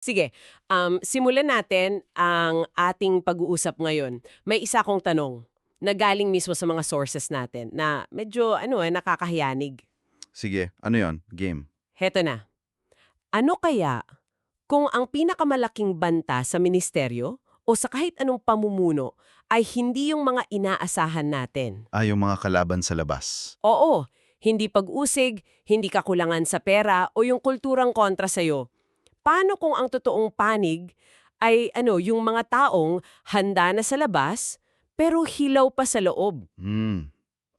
Sige, simulan natin ang ating pag-uusap ngayon. May isa akong tanong na galing mismo sa mga sources natin na medyo nakakahiyanig. Sige, ano yon? Game. Heto na. Ano kaya kung ang pinakamalaking banta sa ministeryo o sa kahit anong pamumuno ay hindi yung mga inaasahan natin? Yung mga kalaban sa labas. Oo, hindi pag-usig, hindi kakulangan sa pera o yung kulturang kontra sa'yo. Paano kung ang totoong panig ay yung mga taong handa na sa labas pero hilaw pa sa loob?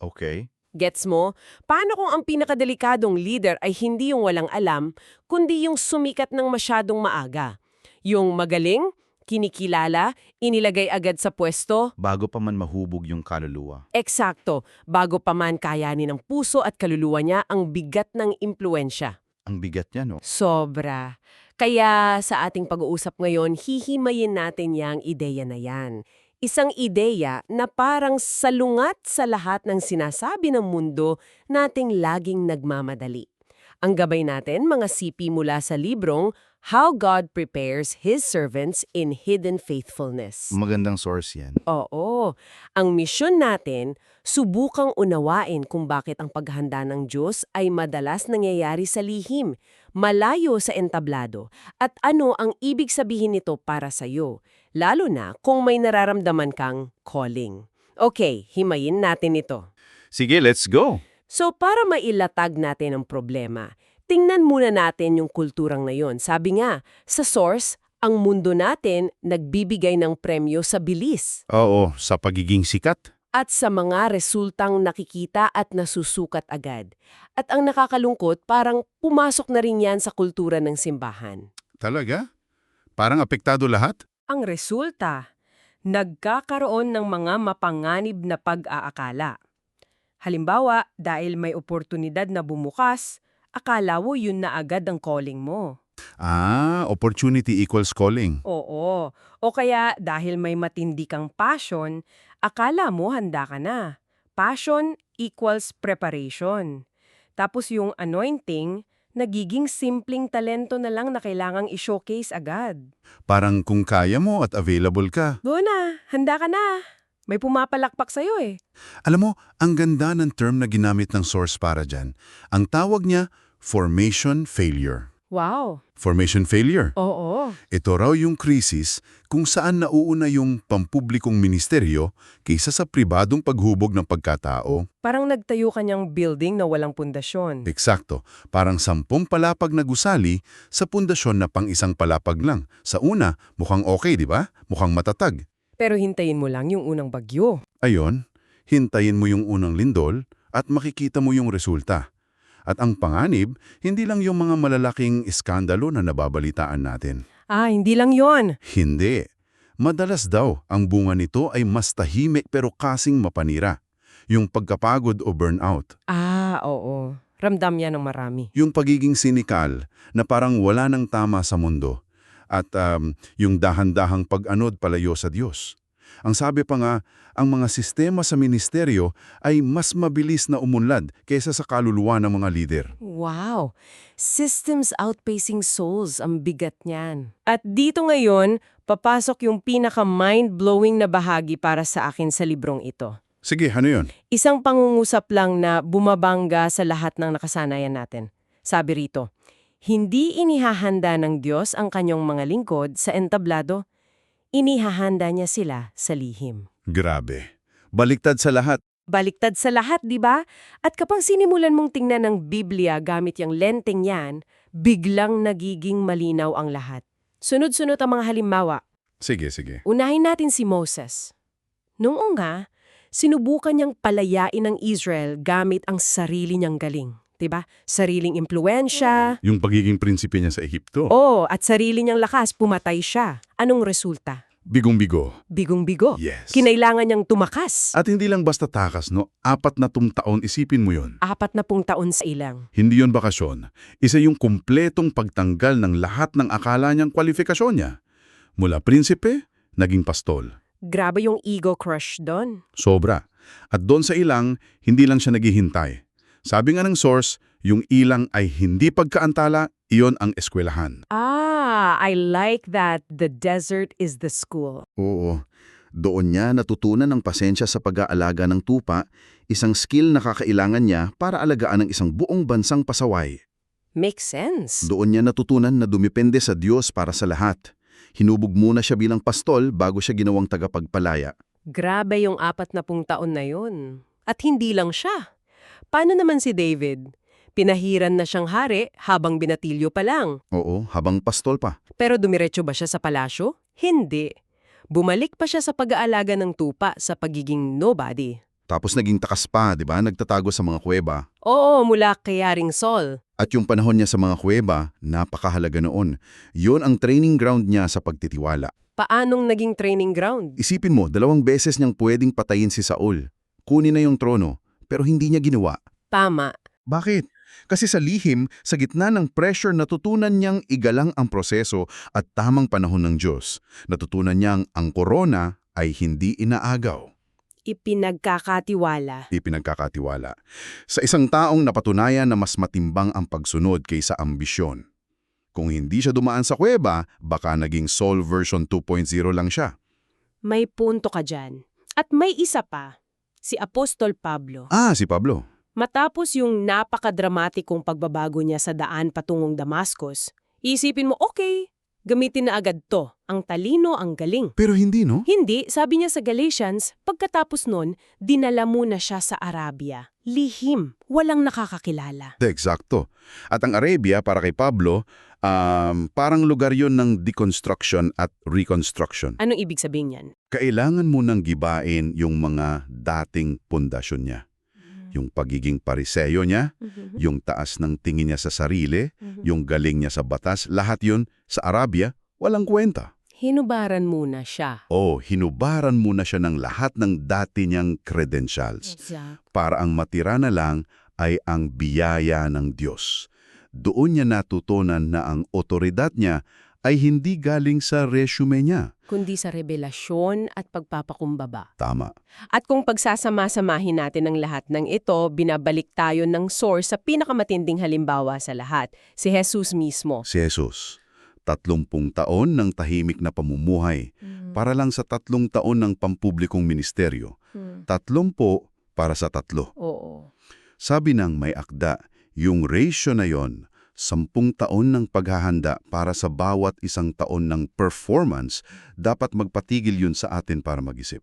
Okay. Gets mo? Paano kung ang pinakadelikadong leader ay hindi yung walang alam, kundi yung sumikat ng masyadong maaga? Yung magaling, kinikilala, inilagay agad sa pwesto? Bago pa man mahubog yung kaluluwa. Eksakto, bago pa man kayanin ng puso at kaluluwa niya ang bigat ng impluensya. Ang bigat niya, no? Sobra. Kaya sa ating pag-uusap ngayon, hihimayin natin yang ideya na yan. Isang ideya na parang salungat sa lahat ng sinasabi ng mundo nating laging nagmamadali. Ang gabay natin, mga sipi mula sa librong How God Prepares His Servants in Hidden Faithfulness. Magandang source yan. Oo. Ang misyon natin, subukang unawain kung bakit ang paghahanda ng Diyos ay madalas nangyayari sa lihim, malayo sa entablado, at ano ang ibig sabihin nito para sa iyo, lalo na kung may nararamdaman kang calling. Okay, himayin natin ito. Sige, let's go! So para mailatag natin ang problema, tingnan muna natin yung kulturang na yon. Sabi nga, sa source, ang mundo natin nagbibigay ng premyo sa bilis Oo, sa pagiging sikat. at sa mga resultang nakikita at nasusukat agad. At ang nakakalungkot, parang pumasok na rin yan sa kultura ng simbahan. Talaga? Parang apektado lahat? Ang resulta, nagkakaroon ng mga mapanganib na pag-aakala. Halimbawa, dahil may oportunidad na bumukas, akala mo yun na agad ang calling mo. Opportunity equals calling. Oo. O kaya dahil may matindi kang passion, akala mo handa ka na. Passion equals preparation. Tapos yung anointing, nagiging simpleng talento na lang na kailangang i-showcase agad. Parang kung kaya mo at available ka. Go na, handa ka na. May pumapalakpak sa'yo eh. Alam mo, ang ganda ng term na ginamit ng source para dyan. Ang tawag niya, formation failure. Wow. Formation failure. Oo. Ito raw yung krisis kung saan nauuna yung pampublikong ministeryo kaysa sa pribadong paghubog ng pagkatao. Parang nagtayo kanyang building na walang pundasyon. Eksakto, parang 10 palapag na gusali sa pundasyon na pang isang palapag lang. Sa una, mukhang okay, di ba? Mukhang matatag. Pero hintayin mo lang yung unang bagyo. Ayon, hintayin mo yung unang lindol at makikita mo yung resulta. At ang panganib, hindi lang yung mga malalaking iskandalo na nababalitaan natin. Hindi lang yon. Hindi. Madalas daw, ang bunga nito ay mas tahimik pero kasing mapanira. Yung pagkapagod o burnout. Oo. Ramdam yan ng marami. Yung pagiging sinikal na parang wala nang tama sa mundo. At yung dahan-dahang pag-anod palayo sa Diyos. Ang sabi pa nga, ang mga sistema sa ministeryo ay mas mabilis na umunlad kaysa sa kaluluwa ng mga lider. Wow! Systems outpacing souls ang bigat niyan. At dito ngayon, papasok yung pinaka-mind-blowing na bahagi para sa akin sa librong ito. Sige, ano yun? Isang pangungusap lang na bumabangga sa lahat ng nakasanayan natin. Sabi rito, hindi inihahanda ng Diyos ang kanyang mga lingkod sa entablado. Inihahanda niya sila sa lihim. Grabe. Baliktad sa lahat. Baliktad sa lahat, di ba? At kapag sinimulan mong tingnan ng Biblia gamit yung lenteng yan, biglang nagiging malinaw ang lahat. Sunod-sunod ang mga halimbawa. Sige. Unahin natin si Moses. Noong una, sinubukan niyang palayain ng Israel gamit ang sarili niyang galing. Diba? Sariling impluensya. Yung pagiging prinsipe niya sa Ehipto. At sarili niyang lakas, pumatay siya. Anong resulta? Bigong-bigo. Bigong-bigo. Yes. Kinailangan niyang tumakas. At hindi lang basta takas, no? 40 taon, isipin mo yun. 40 taon sa ilang. Hindi yon bakasyon. Isa yung kumpletong pagtanggal ng lahat ng akala niyang kwalifikasyon niya. Mula prinsipe, naging pastol. Grabe yung ego crush doon. Sobra. At doon sa ilang, hindi lang siya naghihintay. Sabi nga ng source, yung ilang ay hindi pagkaantala, iyon ang eskwelahan. I like that the desert is the school. Oo. Doon niya natutunan ng pasensya sa pag-aalaga ng tupa, isang skill na kakailangan niya para alagaan ang isang buong bansang pasaway. Makes sense. Doon niya natutunan na dumipende sa Diyos para sa lahat. Hinubog muna siya bilang pastol bago siya ginawang tagapagpalaya. Grabe yung 40 taon na yun. At hindi lang siya. Paano naman si David? Pinahiran na siyang hari habang binatilyo pa lang. Oo, habang pastol pa. Pero dumiretso ba siya sa palasyo? Hindi. Bumalik pa siya sa pag-aalaga ng tupa sa pagiging nobody. Tapos naging takas pa, di ba? Nagtatago sa mga kuweba. Oo, mula kay Haring Saul. At yung panahon niya sa mga kuweba, napakahalaga noon. Yun ang training ground niya sa pagtitiwala. Paanong naging training ground? Isipin mo, 2 beses niyang pwedeng patayin si Saul. Kunin na yung trono, pero hindi niya ginawa. Tama. Bakit? Kasi sa lihim, sa gitna ng pressure, natutunan niyang igalang ang proseso at tamang panahon ng Diyos. Natutunan niyang ang korona ay hindi inaagaw. Ipinagkakatiwala. Ipinagkakatiwala. Sa isang taong napatunayan na mas matimbang ang pagsunod kaysa ambisyon. Kung hindi siya dumaan sa kuweba, baka naging Saul version 2.0 lang siya. May punto ka dyan. At may isa pa, si Apostol Pablo. Si Pablo. Matapos yung napakadramatikong pagbabago niya sa daan patungong Damascus, isipin mo, okay, gamitin na agad to. Ang talino, ang galing. Pero hindi, no? Hindi, sabi niya sa Galatians, pagkatapos nun, dinala muna siya sa Arabia. Lihim, walang nakakakilala. Eksakto. At ang Arabia, para kay Pablo, parang lugar yon ng deconstruction at reconstruction. Anong ibig sabihin yan? Kailangan mo nang gibain yung mga dating pundasyon niya. Yung pagiging pariseyo niya, yung taas ng tingin niya sa sarili, yung galing niya sa batas, lahat yun sa Arabia, walang kwenta. Hinubaran muna siya. Hinubaran muna siya ng lahat ng dati niyang credentials. Exact. Para ang matira na lang ay ang biyaya ng Diyos. Doon niya natutunan na ang otoridad niya ay hindi galing sa resume niya. Kundi sa revelasyon at pagpapakumbaba. Tama. At kung pagsasama-samahin natin ang lahat ng ito, binabalik tayo ng source sa pinakamatinding halimbawa sa lahat, si Jesus mismo. Si Jesus, 30 taon ng tahimik na pamumuhay para lang sa 3 taon ng pampublikong ministeryo. 30 para sa 3. Oo. Sabi ng may akda, yung ratio na yon, 10 taon ng paghahanda para sa bawat isang taon ng performance, dapat magpatigil yun sa atin para mag-isip.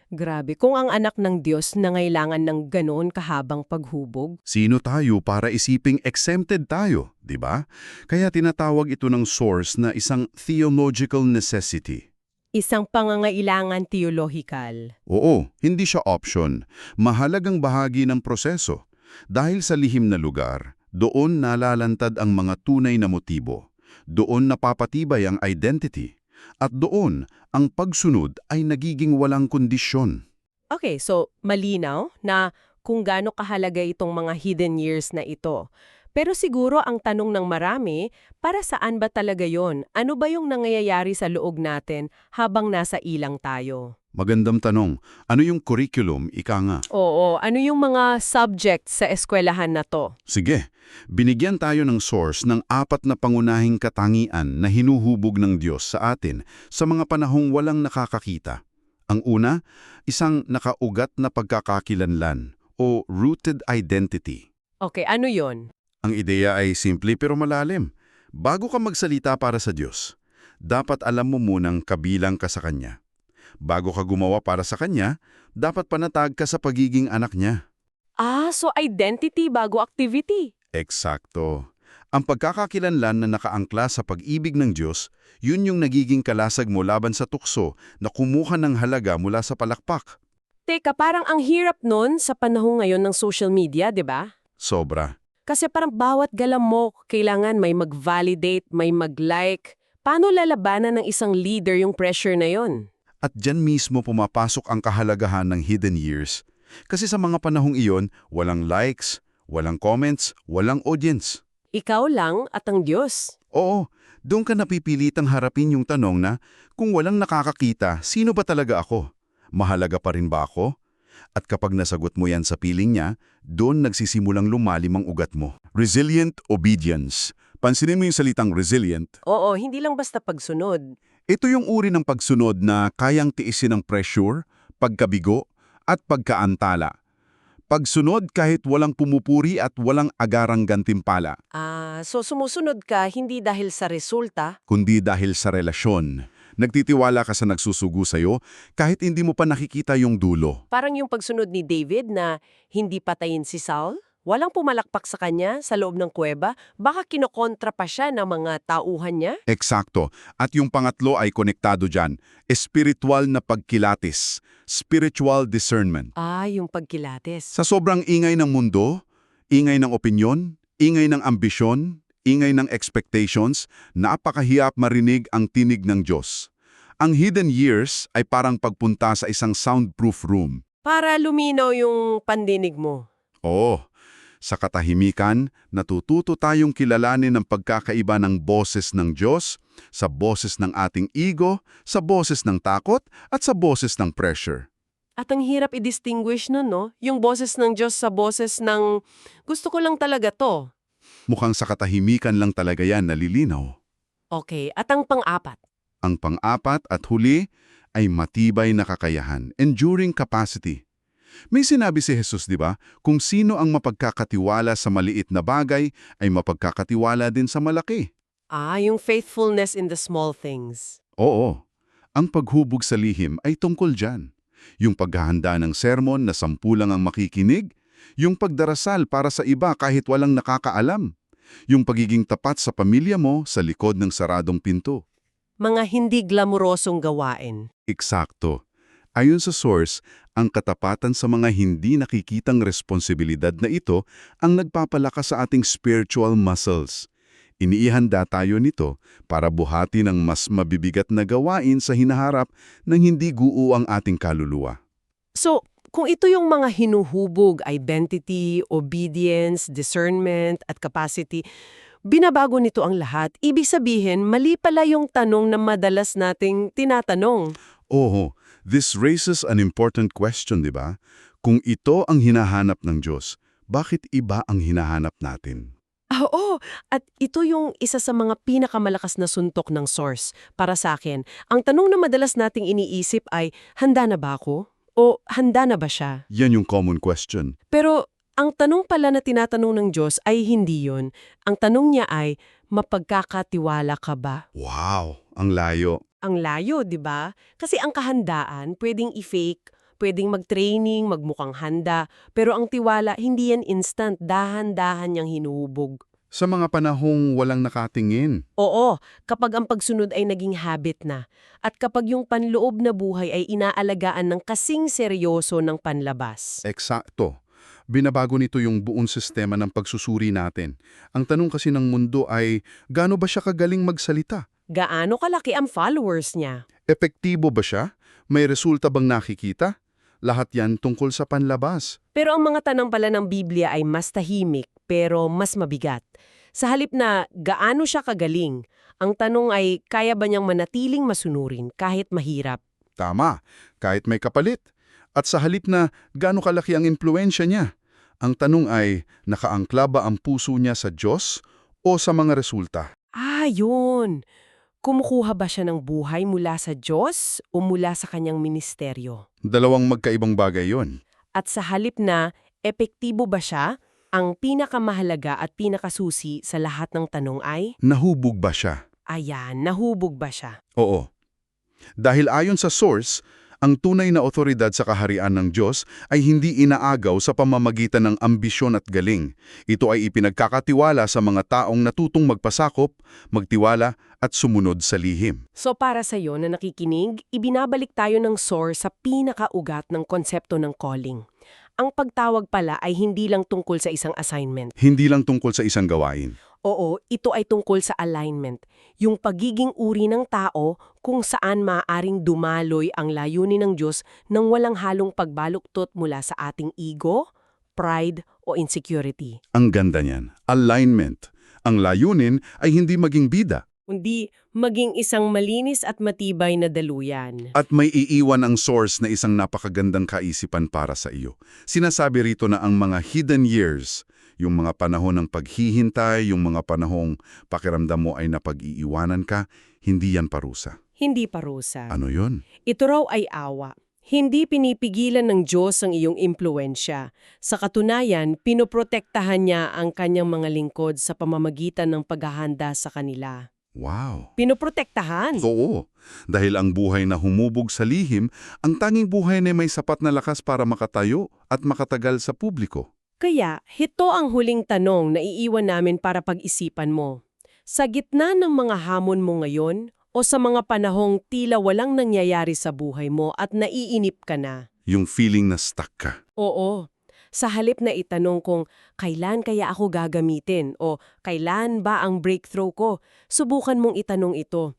Grabe, kung ang anak ng Diyos nangailangan ng ganoon kahabang paghubog. Sino tayo para isiping exempted tayo, di ba? Kaya tinatawag ito ng source na isang theological necessity. Isang pangangailangan teolohikal. Oo, hindi siya option. Mahalagang bahagi ng proseso. Dahil sa lihim na lugar, doon nalalantad ang mga tunay na motibo. Doon napapatibay ang identity. At doon, ang pagsunod ay nagiging walang kondisyon. Okay, so malinaw na kung gaano kahalaga itong mga hidden years na ito. Pero siguro ang tanong ng marami, para saan ba talaga yon? Ano ba yung nangyayari sa loob natin habang nasa ilang tayo? Magandang tanong. Ano yung curriculum, ika nga? Oo, ano yung mga subjects sa eskwelahan na to? Sige, binigyan tayo ng source ng 4 na pangunahing katangian na hinuhubog ng Diyos sa atin sa mga panahong walang nakakakita. Ang una, isang nakaugat na pagkakakilanlan o rooted identity. Okay, ano yon? Ang ideya ay simple pero malalim. Bago ka magsalita para sa Diyos, dapat alam mo munang kabilang ka sa Kanya. Bago ka gumawa para sa Kanya, dapat panatag ka sa pagiging anak niya. So identity bago activity. Eksakto. Ang pagkakakilanlan na nakaangkla sa pag-ibig ng Diyos, yun yung nagiging kalasag mo laban sa tukso na kumuha ng halaga mula sa palakpak. Teka, parang ang hirap nun sa panahon ngayon ng social media, di ba? Sobra. Kasi parang bawat galam mo, kailangan may mag-validate, may mag-like. Paano lalabanan ng isang leader yung pressure na yon? At dyan mismo pumapasok ang kahalagahan ng hidden years. Kasi sa mga panahong iyon, walang likes, walang comments, walang audience. Ikaw lang at ang Diyos. Oo, doon ka napipilitang harapin yung tanong na, kung walang nakakakita, sino ba talaga ako? Mahalaga pa rin ba ako? At kapag nasagot mo yan sa piling niya, doon nagsisimulang lumalim ang ugat mo. Resilient obedience. Pansinin mo yung salitang resilient. Oo, hindi lang basta pagsunod. Ito yung uri ng pagsunod na kayang tiisin ng pressure, pagkabigo, at pagkaantala. Pagsunod kahit walang pumupuri at walang agarang gantimpala, So sumusunod ka hindi dahil sa resulta, kundi dahil sa relasyon. Nagtitiwala ka sa nagsusugo sa'yo kahit hindi mo pa nakikita yung dulo. parang yung pagsunod ni David na hindi patayin si Saul. Walang pumalakpak sa kanya sa loob ng kuweba, baka kinokontra pa siya ng mga tauhan niya. Eksakto. At yung pangatlo ay konektado dyan. Espiritual na pagkilatis. Spiritual discernment. Yung pagkilates. Sa sobrang ingay ng mundo, ingay ng opinyon, ingay ng ambisyon, ingay ng expectations, napakahirap marinig ang tinig ng Diyos. Ang hidden years ay parang pagpunta sa isang soundproof room. Para luminaw yung pandinig mo. Oo, sa katahimikan, natututo tayong kilalanin ang pagkakaiba ng boses ng Diyos, sa boses ng ating ego, sa boses ng takot, at sa boses ng pressure. At ang hirap i-distinguish nun, no? Yung boses ng Diyos sa boses ng gusto ko lang talaga to. Mukhang sa katahimikan lang talaga yan nalilinaw. Okay, at ang pang-apat. Ang pang-apat at huli ay matibay na kakayahan, enduring capacity. May sinabi si Jesus, di ba? Kung sino ang mapagkakatiwala sa maliit na bagay, ay mapagkakatiwala din sa malaki. Yung faithfulness in the small things. Oo, ang paghubog sa lihim ay tungkol dyan. Yung paghahanda ng sermon na 10 lang ang makikinig, yung pagdarasal para sa iba kahit walang nakakaalam, yung pagiging tapat sa pamilya mo sa likod ng saradong pinto. Mga hindi glamorosong gawain. Eksakto. Ayon sa source, ang katapatan sa mga hindi nakikitang responsibilidad na ito ang nagpapalakas sa ating spiritual muscles. Iniihanda tayo nito para buhati ng mas mabibigat na gawain sa hinaharap ng hindi guo ang ating kaluluwa. So, kung ito yung mga hinuhubog, identity, obedience, discernment, at capacity, binabago nito ang lahat. Ibig sabihin, mali pala yung tanong na madalas nating tinatanong. Oo, this raises an important question, di ba? Kung ito ang hinahanap ng Diyos, bakit iba ang hinahanap natin? Oo, at ito yung isa sa mga pinakamalakas na suntok ng source para sa akin. Ang tanong na madalas nating iniisip ay, handa na ba ako? O handa na ba siya? Yan yung common question. Pero ang tanong pala na tinatanong ng Diyos ay hindi yun. Ang tanong niya ay, mapagkakatiwala ka ba? Wow, ang layo. Ang layo, di ba? Kasi ang kahandaan, pwedeng i-fake, pwedeng mag-training, magmukhang handa, pero ang tiwala, hindi yan instant, dahan-dahan niyang hinuhubog. Sa mga panahong walang nakatingin. Oo, kapag ang pagsunod ay naging habit na, at kapag yung panloob na buhay ay inaalagaan ng kasing seryoso ng panlabas. Eksakto. Binabago nito yung buong sistema ng pagsusuri natin. Ang tanong kasi ng mundo ay, gaano ba siya kagaling magsalita? Gaano kalaki ang followers niya? Epektibo ba siya? May resulta bang nakikita? Lahat yan tungkol sa panlabas. Pero ang mga tanong pala ng Biblia ay mas tahimik pero mas mabigat. Sa halip na gaano siya kagaling, ang tanong ay kaya ba niyang manatiling masunurin kahit mahirap? Tama, kahit may kapalit. At sa halip na gaano kalaki ang impluensya niya, ang tanong ay nakaangkla ba ang puso niya sa Diyos o sa mga resulta? Yun. Kumukuha ba siya ng buhay mula sa Diyos o mula sa kanyang ministeryo? Dalawang magkaibang bagay yon. At sa halip na epektibo ba siya, ang pinakamahalaga at pinakasusi sa lahat ng tanong ay, Nahubog ba siya? ayan, nahubog ba siya? Oo. Dahil ayon sa source, ang tunay na otoridad sa kaharian ng Diyos ay hindi inaagaw sa pamamagitan ng ambisyon at galing. Ito ay ipinagkakatiwala sa mga taong natutong magpasakop, magtiwala at sumunod sa lihim. So para sa iyo na nakikinig, ibinabalik tayo ng source sa pinakaugat ng konsepto ng calling. Ang pagtawag pala ay hindi lang tungkol sa isang assignment. Hindi lang tungkol sa isang gawain. Oo, ito ay tungkol sa alignment. Yung pagiging uri ng tao kung saan maaaring dumaloy ang layunin ng Diyos nang walang halong pagbaluktot mula sa ating ego, pride o insecurity. Ang ganda niyan. Alignment. Ang layunin ay hindi maging bida. Kundi maging isang malinis at matibay na daluyan. At may iiwan ang source na isang napakagandang kaisipan para sa iyo. Sinasabi rito na ang mga hidden years, Yung mga panahon ng paghihintay, yung mga panahong pakiramdam mo ay napag-iiwanan ka, hindi yan parusa. Hindi parusa. Ano yun? Ito raw ay awa. Hindi pinipigilan ng Diyos ang iyong impluensya. Sa katunayan, pinoprotektahan niya ang kanyang mga lingkod sa pamamagitan ng paghahanda sa kanila. Wow! Pinoprotektahan? Oo, dahil ang buhay na humubog sa lihim, ang tanging buhay na may sapat na lakas para makatayo at makatagal sa publiko. Kaya, ito ang huling tanong na iiwan namin para pag-isipan mo. Sa gitna ng mga hamon mo ngayon, o sa mga panahong tila walang nangyayari sa buhay mo at naiinip ka na? Yung feeling na stuck ka. Oo. Sa halip na itanong kung kailan kaya ako gagamitin o kailan ba ang breakthrough ko, subukan mong itanong ito.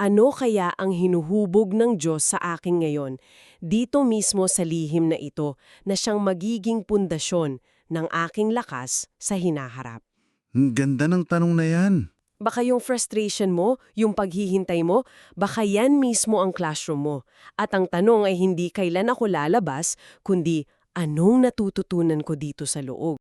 Ano kaya ang hinuhubog ng Diyos sa akin ngayon, dito mismo sa lihim na ito, na siyang magiging pundasyon ng aking lakas sa hinaharap? Ang ganda ng tanong na yan. Baka yung frustration mo, yung paghihintay mo, baka yan mismo ang classroom mo. At ang tanong ay hindi kailan ako lalabas, kundi anong natututunan ko dito sa loob.